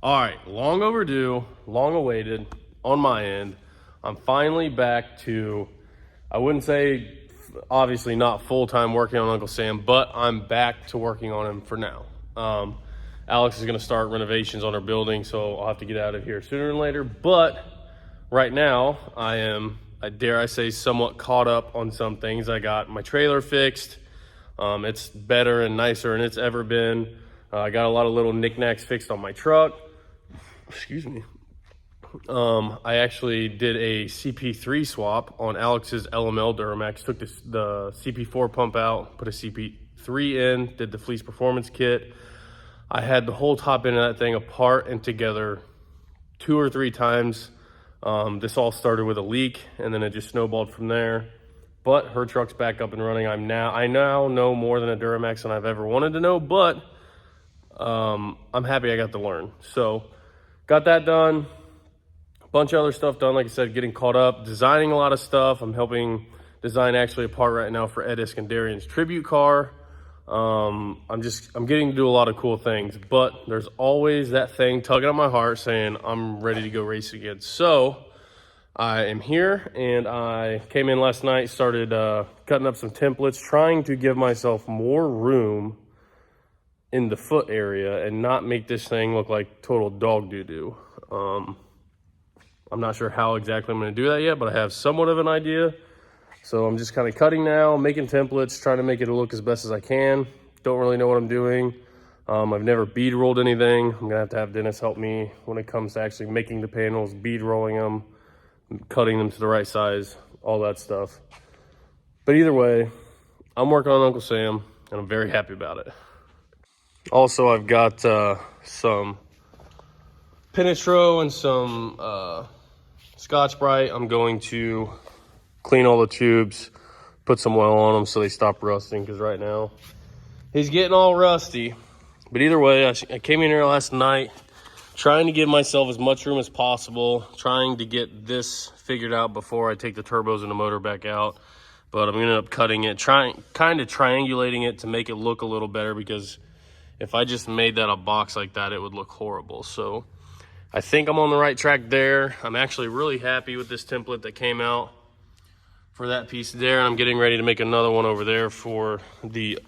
All right, long overdue, long awaited on my end. I'm finally back to, I wouldn't say obviously not full-time working on Uncle Sam, but I'm back to working on him for now. Alex is gonna start renovations on our building, so I'll have to get out of here sooner than later. But right now I am, dare I say, somewhat caught up on some things. I got my trailer fixed. It's better and nicer than it's ever been. I got a lot of little knickknacks fixed on my truck. Excuse me. I actually did a CP3 swap on Alex's LML Duramax. Took the CP4 pump out, put a CP3 in, did the fleece performance kit. I had the whole top end of that thing apart and together 2 or 3 times. This all started with a leak and then it just snowballed from there. But her truck's back up and running. I now know more than a Duramax than I've ever wanted to know, but I'm happy I got to learn. So got that done. A bunch of other stuff done, like I said, getting caught up, designing a lot of stuff. I'm helping design actually a part right now for Ed Iskandarian's tribute car. I'm getting to do a lot of cool things, but there's always that thing tugging at my heart saying I'm ready to go race again. So I am here, and I came in last night, started cutting up some templates, trying to give myself more room in the foot area and not make this thing look like total dog doo-doo. I'm not sure how exactly I'm going to do that yet, but I have somewhat of an idea. So I'm just kind of cutting now, making templates, trying to make it look as best as I can. Don't really know what I'm doing. I've never bead rolled anything. I'm going to have Dennis help me when it comes to actually making the panels, bead rolling them, cutting them to the right size, all that stuff. But either way, I'm working on Uncle Sam, and I'm very happy about it. Also, I've got some Pinistro and some Scotch-Brite. I'm going to clean all the tubes, put some oil on them so they stop rusting, because right now he's getting all rusty. But either way, I came in here last night trying to give myself as much room as possible, trying to get this figured out before I take the turbos and the motor back out. But I'm going to end up cutting it, kind of triangulating it to make it look a little better, because if I just made that a box like that, it would look horrible. So I think I'm on the right track there. I'm actually really happy with this template that came out for that piece there. And I'm getting ready to make another one over there for the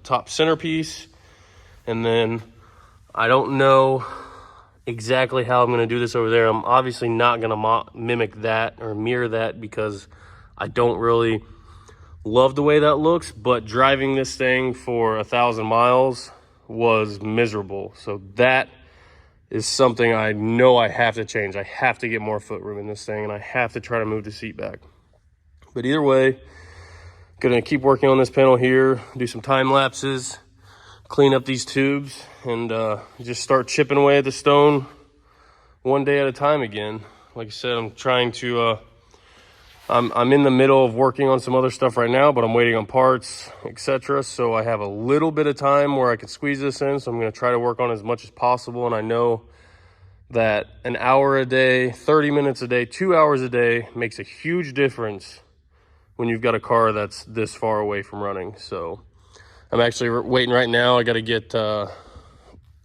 top centerpiece. And then I don't know exactly how I'm going to do this over there. I'm obviously not going to mimic that or mirror that, because I don't really love the way that looks, but driving this thing for 1,000 miles was miserable. So that is something I know I have to change. I have to get more foot room in this thing, and I have to try to move the seat back. But either way, gonna keep working on this panel here, do some time lapses, clean up these tubes, and just start chipping away at the stone one day at a time again. Like I said, I'm trying to I'm in the middle of working on some other stuff right now, but I'm waiting on parts, etc. So I have a little bit of time where I can squeeze this in. So I'm going to try to work on as much as possible. And I know that an hour a day, 30 minutes a day, 2 hours a day makes a huge difference when you've got a car that's this far away from running. So I'm actually waiting right now. I got to get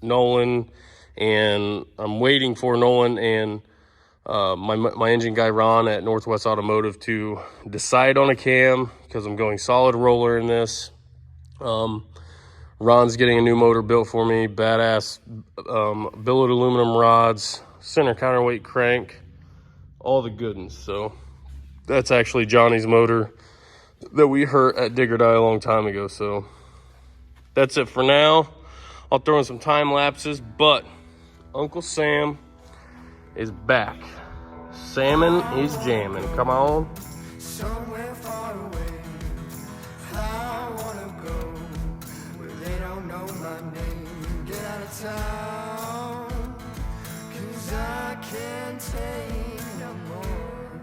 Nolan, and I'm waiting for Nolan and my engine guy Ron at Northwest Automotive to decide on a cam, because I'm going solid roller in this. Ron's getting a new motor built for me, badass billet aluminum rods, center counterweight crank, all the good ones. So that's actually Johnny's motor that we hurt at Digger Die a long time ago. So that's it for now. I'll throw in some time lapses, but Uncle Sam is back. Salmon is jamming. Come on. Somewhere far away, I wanna go where they don't know my name. Get out of town, 'cause I can't take no more.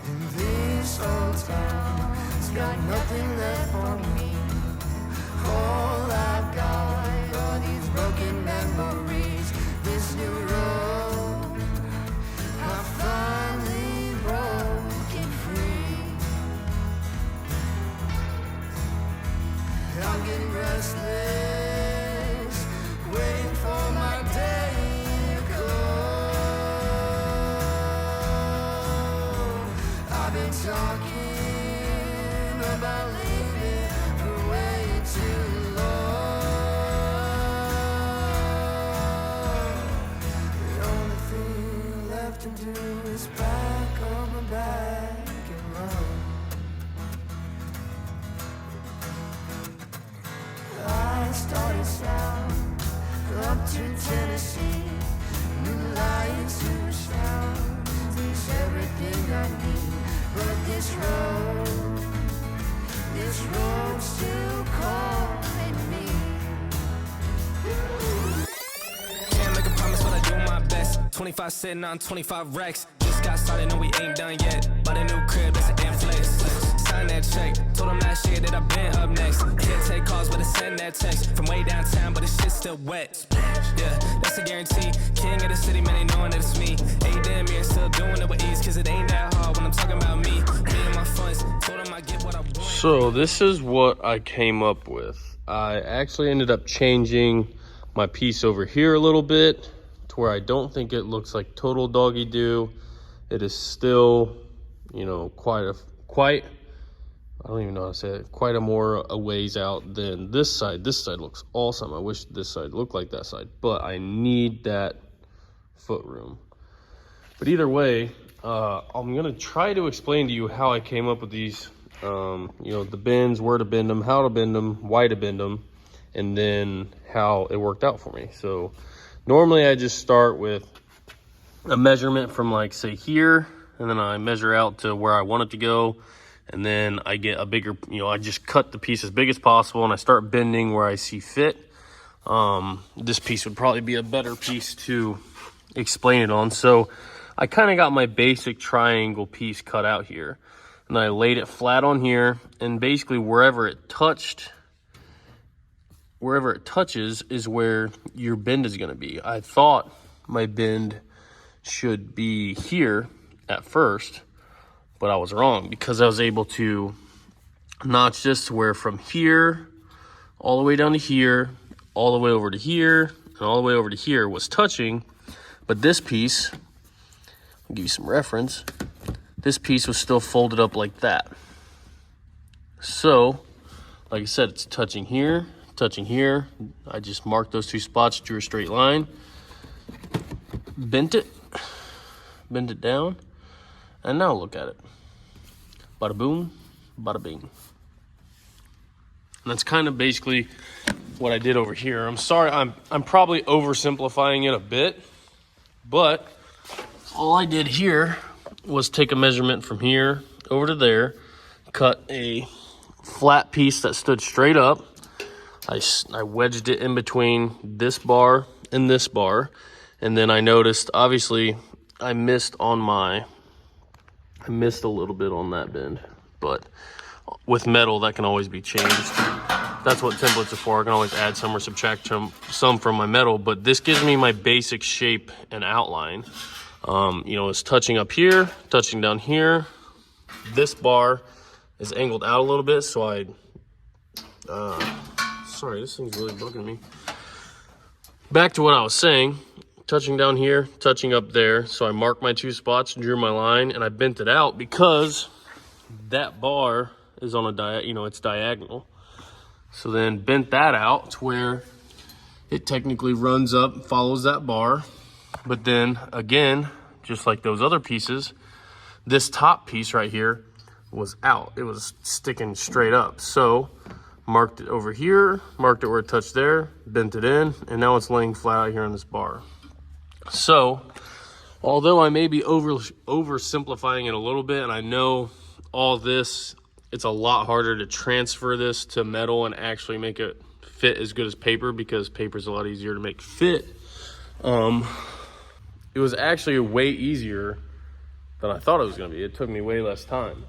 In this old town, it's got nothing left for me. All I've got are these broken memories. This new road, I finally broke it free. I'm getting restless. been talking about leaving for way too long. The only thing left to do is back on my back and run. I started south up to Tennessee. New lights, new sounds, there's everything I need. But this road's still calling me. Can't make a promise, but I do my best. 25 sitting on 25 racks. Just got started, no, we ain't done yet. Bought a new crib, it's a damn flex. Sign that check, told them last year that I've been up next. Can't take calls, but I send that text from way downtown, but this shit's still wet. Yeah, that's a guarantee. King of the city, man, they knowing that it's me. Ain't damn near still doing it with ease, cause it ain't that hard when I'm talking about me. Me and my funds, told them I get what I want. So this is what I came up with. I actually ended up changing my piece over here a little bit to where I don't think it looks like total doggy do. It is still, you know, quite I don't even know how to say it, quite a more a ways out than this side. This side looks awesome. I wish this side looked like that side, but I need that foot room. But either way, I'm gonna try to explain to you how I came up with these, you know, the bends, where to bend them, how to bend them, why to bend them, and then how it worked out for me. So normally I just start with a measurement from, like, say here, and then I measure out to where I want it to go. And then I get a bigger, you know, I just cut the piece as big as possible and I start bending where I see fit. This piece would probably be a better piece to explain it on. So I kind of got my basic triangle piece cut out here. And I laid it flat on here, and basically wherever it touches is where your bend is going to be. I thought my bend should be here at first, but I was wrong, because I was able to notch this to where from here all the way down to here, all the way over to here, and all the way over to here was touching. But this piece, I'll give you some reference, this piece was still folded up like that. So, like I said, it's touching here, touching here. I just marked those two spots, drew a straight line, bent it down, and now look at it. Bada boom, bada bing. And that's kind of basically what I did over here. I'm sorry, I'm probably oversimplifying it a bit, but all I did here was take a measurement from here over to there, cut a flat piece that stood straight up. I wedged it in between this bar and this bar, and then I noticed, obviously, I missed a little bit on that bend, but with metal that can always be changed. That's what templates are for. I can always add some or subtract some from my metal, but this gives me my basic shape and outline. You know, it's touching up here, touching down here. This bar is angled out a little bit, so sorry, this thing's really bugging me. Back to what I was saying. Touching down here, touching up there. So I marked my two spots, drew my line, and I bent it out because that bar is on it's diagonal. So then bent that out to where it technically runs up, follows that bar. But then again, just like those other pieces, this top piece right here was out. It was sticking straight up. So marked it over here, marked it where it touched there, bent it in, and now it's laying flat out here on this bar. So, although I may be oversimplifying it a little bit, and I know all this, it's a lot harder to transfer this to metal and actually make it fit as good as paper, because paper is a lot easier to make fit. It was actually way easier than I thought it was going to be. It took me way less time.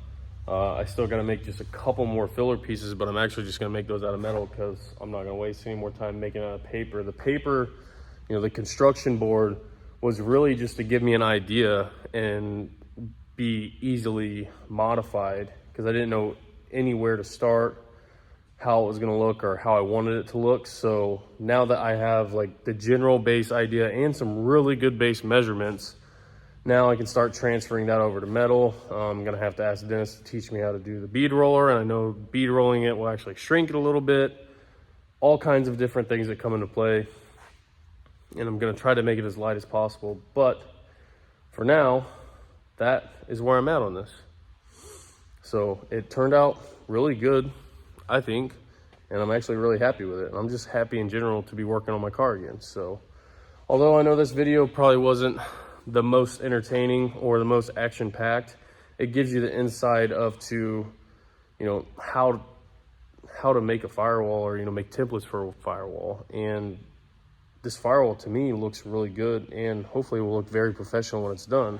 I still got to make just a couple more filler pieces, but I'm actually just going to make those out of metal because I'm not going to waste any more time making it out of paper. The paper, the construction board was really just to give me an idea and be easily modified, because I didn't know anywhere to start, how it was going to look or how I wanted it to look. So now that I have like the general base idea and some really good base measurements, Now I can start transferring that over to metal. I'm gonna have to ask Dennis to teach me how to do the bead roller, and I know bead rolling it will actually shrink it a little bit. All kinds of different things that come into play. And I'm gonna try to make it as light as possible. But for now, that is where I'm at on this. So it turned out really good, I think, and I'm actually really happy with it. And I'm just happy in general to be working on my car again. So although I know this video probably wasn't the most entertaining or the most action-packed, it gives you the inside of to, you know, how to make a firewall, or, you know, make templates for a firewall. And this firewall to me looks really good, and hopefully will look very professional when it's done.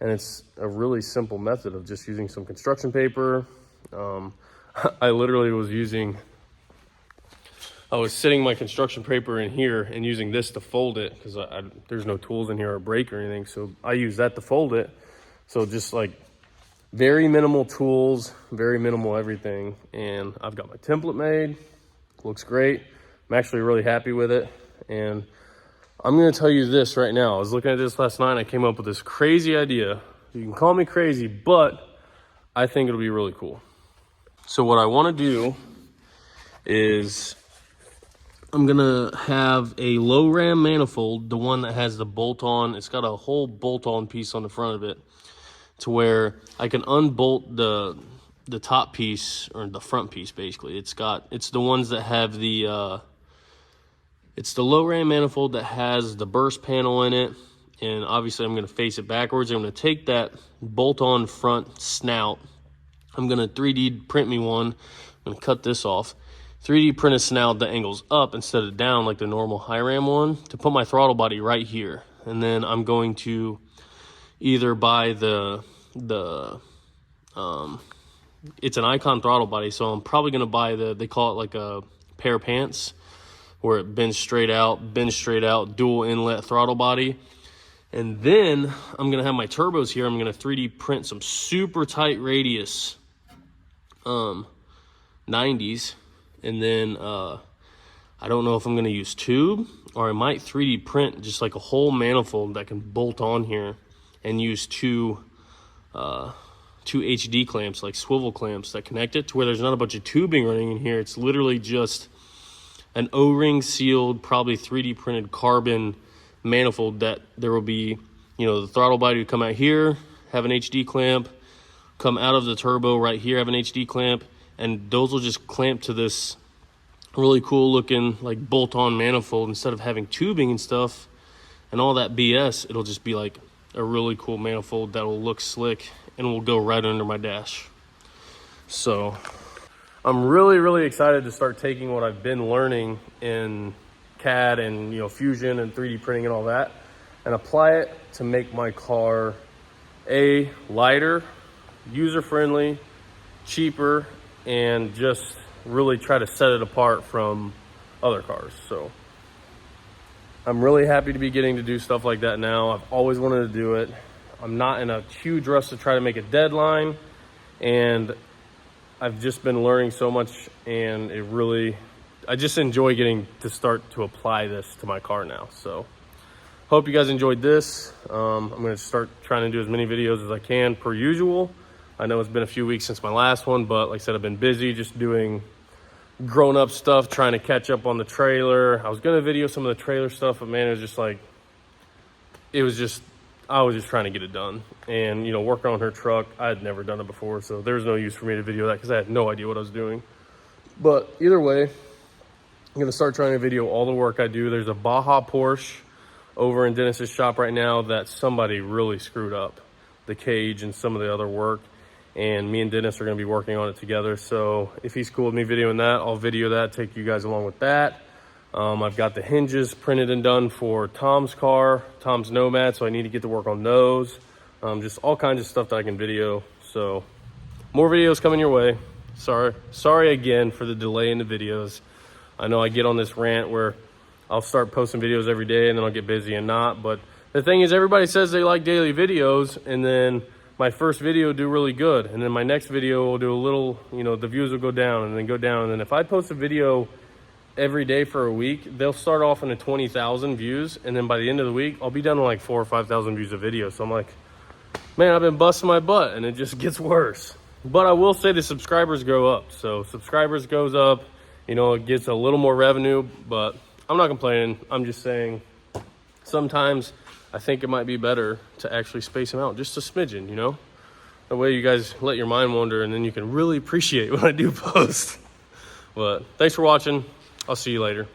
And it's a really simple method of just using some construction paper. I literally I was sitting my construction paper in here and using this to fold it, because there's no tools in here or break or anything. So I use that to fold it. So just like very minimal tools, very minimal everything. And I've got my template made, looks great. I'm actually really happy with it. And I'm gonna tell you this right now. I was looking at this last night and I came up with this crazy idea. You can call me crazy, but I think it'll be really cool. So what I wanna do is I'm gonna have a low ram manifold, the one that has the bolt on. It's got a whole bolt on piece on the front of it, to where I can unbolt the top piece, or the front piece basically. It's the ones that have it's the low ram manifold that has the burst panel in it. And obviously I'm gonna face it backwards. I'm gonna take that bolt on front snout. I'm gonna 3D print me one. I'm gonna cut this off. 3D print a snout that angles up instead of down like the normal high ram one, to put my throttle body right here. And then I'm going to either buy it's an Icon throttle body, so I'm probably gonna buy they call it like a pair of pants, where it bends straight out, dual inlet throttle body. And then I'm gonna have my turbos here. I'm gonna 3D print some super tight radius 90s. And then I don't know if I'm gonna use tube, or I might 3D print just like a whole manifold that can bolt on here, and use two HD clamps, like swivel clamps, that connect it to where there's not a bunch of tubing running in here. It's literally just an O-ring sealed, probably 3D printed carbon manifold that there will be, you know, the throttle body would come out here, have an HD clamp, come out of the turbo right here, have an HD clamp, and those will just clamp to this really cool looking like bolt-on manifold. Instead of having tubing and stuff and all that BS, it'll just be like a really cool manifold that will look slick and will go right under my dash. So I'm really excited to start taking what I've been learning in CAD and, you know, Fusion and 3D printing and all that, and apply it to make my car lighter, user-friendly, cheaper, and just really try to set it apart from other cars. So I'm really happy to be getting to do stuff like that now. I've always wanted to do it. I'm not in a huge rush to try to make a deadline, and I've just been learning so much, and I just enjoy getting to start to apply this to my car now. So hope you guys enjoyed this. I'm gonna start trying to do as many videos as I can per usual. I know it's been a few weeks since my last one, but like I said, I've been busy just doing grown-up stuff, trying to catch up on the trailer. I was gonna video some of the trailer stuff, but man, I was just I was just trying to get it done. And, you know, working on her truck, I had never done it before, so there's no use for me to video that because I had no idea what I was doing. But either way, I'm gonna start trying to video all the work I do. There's a Baja Porsche over in Dennis's shop right now that somebody really screwed up, the cage and some of the other work. And me and Dennis are gonna be working on it together. So if he's cool with me videoing that, I'll video that, take you guys along with that. I've got the hinges printed and done for Tom's car, Tom's Nomad, so I need to get to work on those. Just all kinds of stuff that I can video. So more videos coming your way. Sorry again for the delay in the videos. I know I get on this rant where I'll start posting videos every day and then I'll get busy and not. But the thing is, everybody says they like daily videos, and then my first video will do really good, and then my next video will do a little, you know, the views will go down and then go down. And then if I post a video every day for a week, they'll start off in a 20,000 views, and then by the end of the week, I'll be down to like 4,000 or 5,000 views a video. So I'm like, man, I've been busting my butt, and it just gets worse. But I will say the subscribers go up. So subscribers goes up, you know, it gets a little more revenue, but I'm not complaining. I'm just saying sometimes I think it might be better to actually space them out just a smidgen, you know? That way you guys let your mind wander, and then you can really appreciate when I do post. But thanks for watching. I'll see you later.